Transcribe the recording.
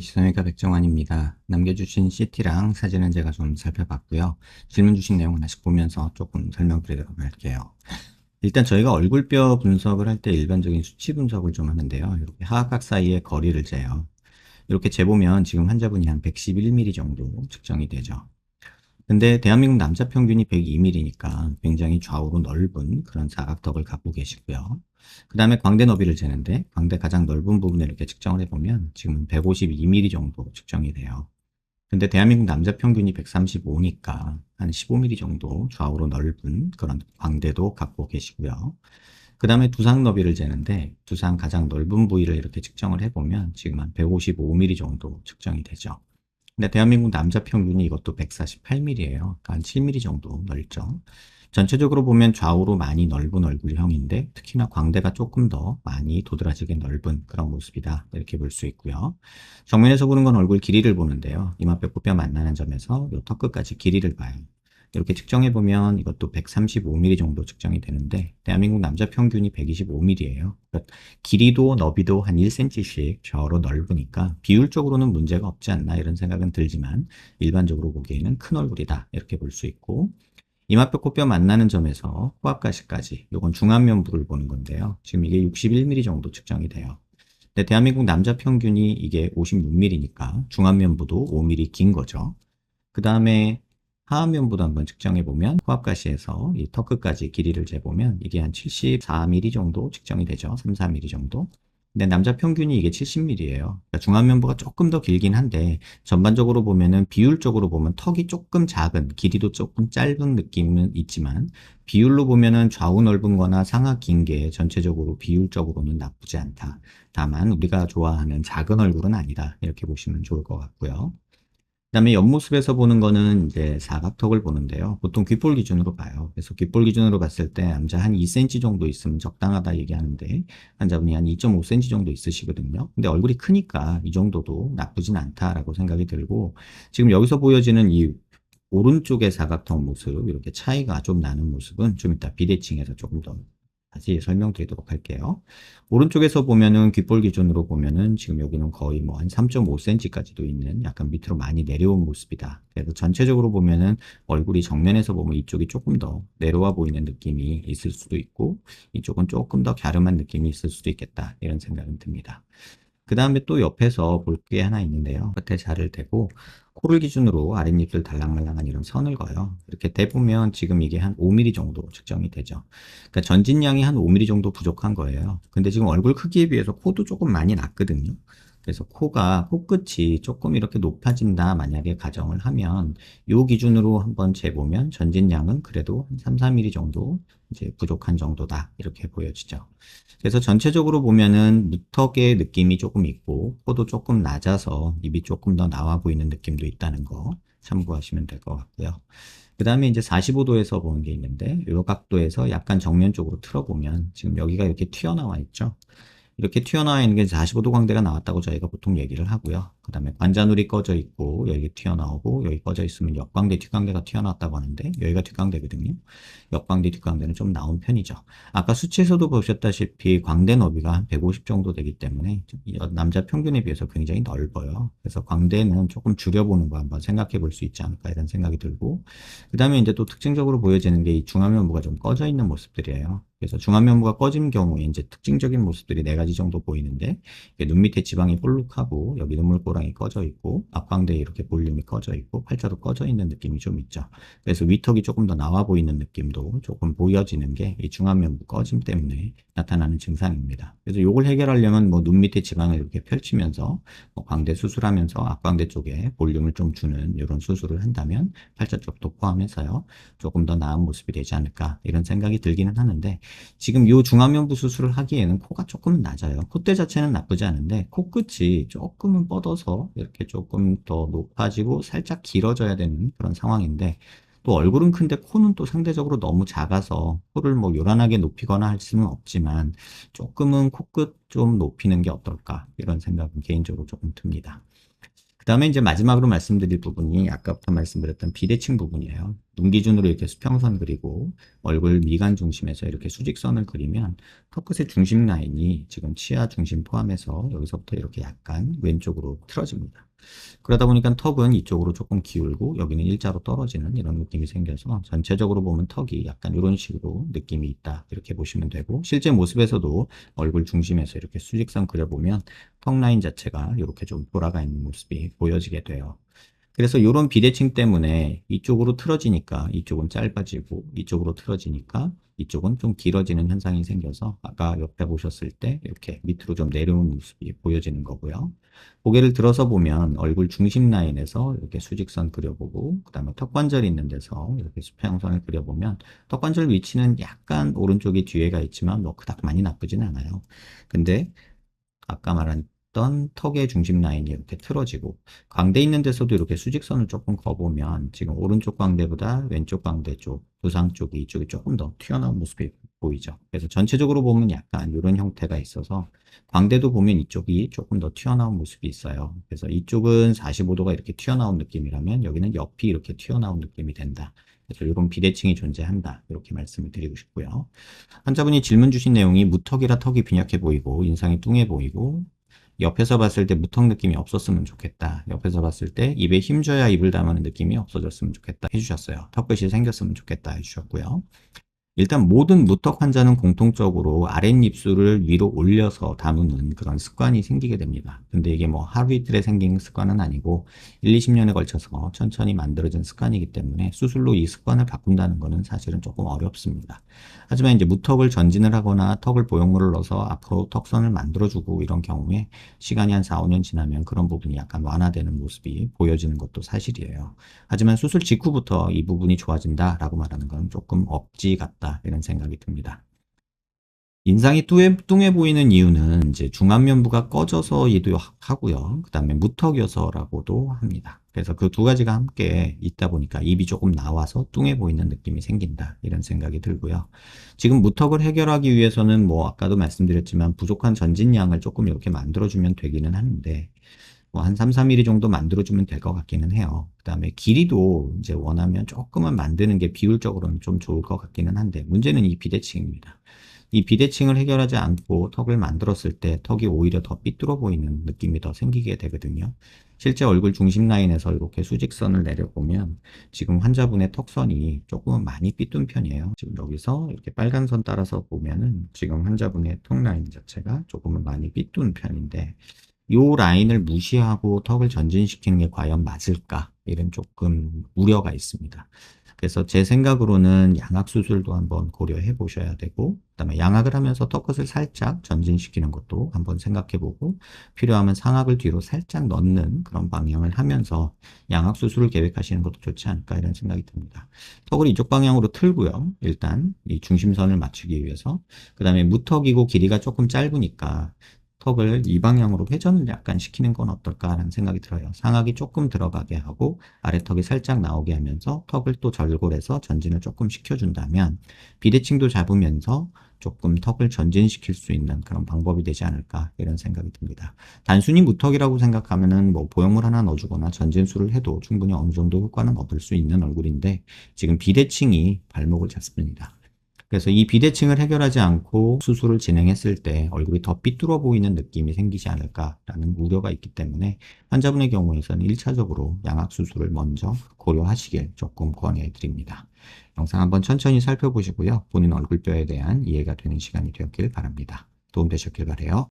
시선외과 백정환입니다. 남겨주신 CT랑 사진은 제가 좀 살펴봤고요. 질문 주신 내용 하나씩 보면서 조금 설명드리도록 할게요. 일단 저희가 얼굴뼈 분석을 할 때 일반적인 수치 분석을 좀 하는데요. 이렇게 하악각 사이의 거리를 재요. 이렇게 재보면 지금 환자분이 한 111mm 정도 측정이 되죠. 근데 대한민국 남자 평균이 102mm니까 굉장히 좌우로 넓은 그런 사각턱을 갖고 계시고요. 그 다음에 광대 너비를 재는데 광대 가장 넓은 부분을 이렇게 측정을 해보면 지금 152mm 정도 측정이 돼요. 근데 대한민국 남자 평균이 135니까 한 15mm 정도 좌우로 넓은 그런 광대도 갖고 계시고요. 그 다음에 두상 너비를 재는데 두상 가장 넓은 부위를 이렇게 측정을 해보면 지금 한 155mm 정도 측정이 되죠. 근데 대한민국 남자 평균이 이것도 148mm예요. 그러니까 한 7mm 정도 넓죠. 전체적으로 보면 좌우로 많이 넓은 얼굴형인데 특히나 광대가 조금 더 많이 도드라지게 넓은 그런 모습이다. 이렇게 볼 수 있고요. 정면에서 보는 건 얼굴 길이를 보는데요. 이마뼈 코뼈 만나는 점에서 이 턱 끝까지 길이를 봐요. 이렇게 측정해 보면 이것도 135mm 정도 측정이 되는데 대한민국 남자 평균이 125mm예요. 그러니까 길이도 너비도 한 1cm씩 좌우로 넓으니까 비율적으로는 문제가 없지 않나 이런 생각은 들지만 일반적으로 보기에는 큰 얼굴이다 이렇게 볼 수 있고, 이마뼈 코뼈 만나는 점에서 코앞가시까지 이건 중안면부를 보는 건데요. 지금 이게 61mm 정도 측정이 돼요. 근데 대한민국 남자 평균이 이게 56mm니까 중안면부도 5mm 긴 거죠. 그 다음에 하안면부도 한번 측정해 보면 코앞가시에서 이 턱 끝까지 길이를 재보면 이게 한 74mm 정도 측정이 되죠. 3, 4mm 정도. 근데 남자 평균이 이게 70mm예요. 그러니까 중안면부가 조금 더 길긴 한데 전반적으로 보면은 비율적으로 보면 턱이 조금 작은, 길이도 조금 짧은 느낌은 있지만 비율로 보면은 좌우 넓은 거나 상하 긴 게 전체적으로 비율적으로는 나쁘지 않다. 다만 우리가 좋아하는 작은 얼굴은 아니다. 이렇게 보시면 좋을 것 같고요. 그다음에 옆모습에서 보는 거는 이제 사각턱을 보는데요. 보통 귓볼 기준으로 봐요. 그래서 귓볼 기준으로 봤을 때 남자 한 2cm 정도 있으면 적당하다 얘기하는데 환자분이 한 2.5cm 정도 있으시거든요. 근데 얼굴이 크니까 이 정도도 나쁘진 않다라고 생각이 들고, 지금 여기서 보여지는 이 오른쪽의 사각턱 모습, 이렇게 차이가 좀 나는 모습은 좀 이따 비대칭해서 조금 더 다시 설명드리도록 할게요. 오른쪽에서 보면은 귓볼 기준으로 보면은 지금 여기는 거의 뭐 한 3.5cm까지도 있는 약간 밑으로 많이 내려온 모습이다. 그래서 전체적으로 보면은 얼굴이 정면에서 보면 이쪽이 조금 더 내려와 보이는 느낌이 있을 수도 있고 이쪽은 조금 더 갸름한 느낌이 있을 수도 있겠다. 이런 생각은 듭니다. 그 다음에 또 옆에서 볼 게 하나 있는데요. 끝에 자를 대고 코를 기준으로 아랫입술 달랑말랑한 이런 선을 그어요. 이렇게 대보면 지금 이게 한 5mm 정도 측정이 되죠. 그러니까 전진량이 한 5mm 정도 부족한 거예요. 근데 지금 얼굴 크기에 비해서 코도 조금 많이 낮거든요. 그래서 코가 코끝이 조금 이렇게 높아진다 만약에 가정을 하면 요 기준으로 한번 재보면 전진량은 그래도 한 3, 4mm 정도 이제 부족한 정도다 이렇게 보여지죠. 그래서 전체적으로 보면은 무턱의 느낌이 조금 있고 코도 조금 낮아서 입이 조금 더 나와 보이는 느낌도 있다는 거 참고하시면 될 것 같고요. 그 다음에 이제 45도에서 보는 게 있는데 이 각도에서 약간 정면 쪽으로 틀어보면 지금 여기가 이렇게 튀어나와 있죠. 이렇게 튀어나와 있는 게 45도 광대가 나왔다고 저희가 보통 얘기를 하고요. 그 다음에 관자놀이 꺼져 있고 여기 튀어나오고 여기 꺼져 있으면 역광대 뒷광대가 튀어나왔다고 하는데 여기가 뒷광대거든요. 역광대 뒷광대는 좀 나온 편이죠. 아까 수치에서도 보셨다시피 광대 너비가 한 150 정도 되기 때문에 남자 평균에 비해서 굉장히 넓어요. 그래서 광대는 조금 줄여보는 거 한번 생각해 볼 수 있지 않을까 이런 생각이 들고, 그 다음에 이제 또 특징적으로 보여지는 게 이 중안면부가 좀 꺼져 있는 모습들이에요. 그래서 중안면부가 꺼진 경우에 이제 특징적인 모습들이 네 가지 정도 보이는데, 눈 밑에 지방이 볼록하고 여기 눈물꼬랑이 꺼져 있고 앞광대에 이렇게 볼륨이 꺼져 있고 팔자도 꺼져 있는 느낌이 좀 있죠. 그래서 위턱이 조금 더 나와 보이는 느낌도 조금 보여지는 게 이 중안면부 꺼짐 때문에 나타나는 증상입니다. 그래서 이걸 해결하려면 뭐 눈 밑에 지방을 이렇게 펼치면서 뭐 광대 수술하면서 앞광대 쪽에 볼륨을 좀 주는 이런 수술을 한다면 팔자 쪽도 포함해서요 조금 더 나은 모습이 되지 않을까 이런 생각이 들기는 하는데, 지금 이 중안면부 수술을 하기에는 코가 조금 낮아요. 콧대 자체는 나쁘지 않은데 코끝이 조금은 뻗어서 이렇게 조금 더 높아지고 살짝 길어져야 되는 그런 상황인데, 또 얼굴은 큰데 코는 또 상대적으로 너무 작아서 코를 뭐 요란하게 높이거나 할 수는 없지만 조금은 코끝 좀 높이는 게 어떨까 이런 생각은 개인적으로 조금 듭니다. 그 다음에 이제 마지막으로 말씀드릴 부분이 아까부터 말씀드렸던 비대칭 부분이에요. 눈 기준으로 이렇게 수평선 그리고 얼굴 미간 중심에서 이렇게 수직선을 그리면 턱끝의 중심 라인이 지금 치아 중심 포함해서 여기서부터 이렇게 약간 왼쪽으로 틀어집니다. 그러다 보니까 턱은 이쪽으로 조금 기울고 여기는 일자로 떨어지는 이런 느낌이 생겨서 전체적으로 보면 턱이 약간 이런 식으로 느낌이 있다. 이렇게 보시면 되고 실제 모습에서도 얼굴 중심에서 이렇게 수직선 그려보면 턱 라인 자체가 이렇게 좀 돌아가 있는 모습이 보여지게 돼요. 그래서 이런 비대칭 때문에 이쪽으로 틀어지니까 이쪽은 짧아지고 이쪽으로 틀어지니까 이쪽은 좀 길어지는 현상이 생겨서 아까 옆에 보셨을 때 이렇게 밑으로 좀 내려오는 모습이 보여지는 거고요. 고개를 들어서 보면 얼굴 중심 라인에서 이렇게 수직선 그려보고 그 다음에 턱관절이 있는 데서 이렇게 수평선을 그려보면 턱관절 위치는 약간 오른쪽이 뒤에가 있지만 뭐 그닥 많이 나쁘진 않아요. 근데 아까 말했던 턱의 중심 라인이 이렇게 틀어지고 광대 있는 데서도 이렇게 수직선을 조금 그어보면 지금 오른쪽 광대보다 왼쪽 광대 쪽, 두상 쪽이 이쪽이 조금 더 튀어나온 모습이 보이죠. 그래서 전체적으로 보면 약간 이런 형태가 있어서 광대도 보면 이쪽이 조금 더 튀어나온 모습이 있어요. 그래서 이쪽은 45도가 이렇게 튀어나온 느낌이라면 여기는 옆이 이렇게 튀어나온 느낌이 된다. 그래서 이런 비대칭이 존재한다. 이렇게 말씀을 드리고 싶고요. 환자분이 질문 주신 내용이 무턱이라 턱이 빈약해 보이고 인상이 뚱해 보이고 옆에서 봤을 때 무턱 느낌이 없었으면 좋겠다. 옆에서 봤을 때 입에 힘줘야 입을 담는 느낌이 없어졌으면 좋겠다 해주셨어요. 턱끝이 생겼으면 좋겠다 해주셨고요. 일단 모든 무턱 환자는 공통적으로 아랫입술을 위로 올려서 다루는 그런 습관이 생기게 됩니다. 근데 이게 뭐 하루 이틀에 생긴 습관은 아니고 1, 20년에 걸쳐서 천천히 만들어진 습관이기 때문에 수술로 이 습관을 바꾼다는 것은 사실은 조금 어렵습니다. 하지만 이제 무턱을 전진을 하거나 턱을 보형물을 넣어서 앞으로 턱선을 만들어주고 이런 경우에 시간이 한 4, 5년 지나면 그런 부분이 약간 완화되는 모습이 보여지는 것도 사실이에요. 하지만 수술 직후부터 이 부분이 좋아진다라고 말하는 건 조금 억지 같다 이런 생각이 듭니다. 인상이 뚱해 보이는 이유는 이제 중안면부가 꺼져서이기도 하고요. 그 다음에 무턱이어서라고도 합니다. 그래서 그 두 가지가 함께 있다 보니까 입이 조금 나와서 뚱해 보이는 느낌이 생긴다. 이런 생각이 들고요. 지금 무턱을 해결하기 위해서는 뭐 아까도 말씀드렸지만 부족한 전진량을 조금 이렇게 만들어주면 되기는 하는데 뭐 한 3, 4mm 정도 만들어주면 될 것 같기는 해요. 그 다음에 길이도 이제 원하면 조금은 만드는 게 비율적으로는 좀 좋을 것 같기는 한데 문제는 이 비대칭입니다. 이 비대칭을 해결하지 않고 턱을 만들었을 때 턱이 오히려 더 삐뚤어 보이는 느낌이 더 생기게 되거든요. 실제 얼굴 중심 라인에서 이렇게 수직선을 내려보면 지금 환자분의 턱선이 조금은 많이 삐뚤은 편이에요. 지금 여기서 이렇게 빨간 선 따라서 보면은 지금 환자분의 턱 라인 자체가 조금은 많이 삐뚤은 편인데 이 라인을 무시하고 턱을 전진시키는 게 과연 맞을까? 이런 조금 우려가 있습니다. 그래서 제 생각으로는 양악 수술도 한번 고려해 보셔야 되고, 그다음에 양악을 하면서 턱끝을 살짝 전진시키는 것도 한번 생각해 보고, 필요하면 상악을 뒤로 살짝 넣는 그런 방향을 하면서 양악 수술을 계획하시는 것도 좋지 않을까 이런 생각이 듭니다. 턱을 이쪽 방향으로 틀고요. 일단 이 중심선을 맞추기 위해서. 그다음에 무턱이고 길이가 조금 짧으니까 턱을 이 방향으로 회전을 약간 시키는 건 어떨까라는 생각이 들어요. 상악이 조금 들어가게 하고 아래턱이 살짝 나오게 하면서 턱을 또 절골해서 전진을 조금 시켜준다면 비대칭도 잡으면서 조금 턱을 전진시킬 수 있는 그런 방법이 되지 않을까 이런 생각이 듭니다. 단순히 무턱이라고 생각하면은 뭐 보형물 하나 넣어주거나 전진술을 해도 충분히 어느 정도 효과는 얻을 수 있는 얼굴인데 지금 비대칭이 발목을 잡습니다. 그래서 이 비대칭을 해결하지 않고 수술을 진행했을 때 얼굴이 더 삐뚤어 보이는 느낌이 생기지 않을까라는 우려가 있기 때문에 환자분의 경우에서는 1차적으로 양악 수술을 먼저 고려하시길 조금 권해드립니다. 영상 한번 천천히 살펴보시고요. 본인 얼굴뼈에 대한 이해가 되는 시간이 되었길 바랍니다. 도움되셨길 바라요.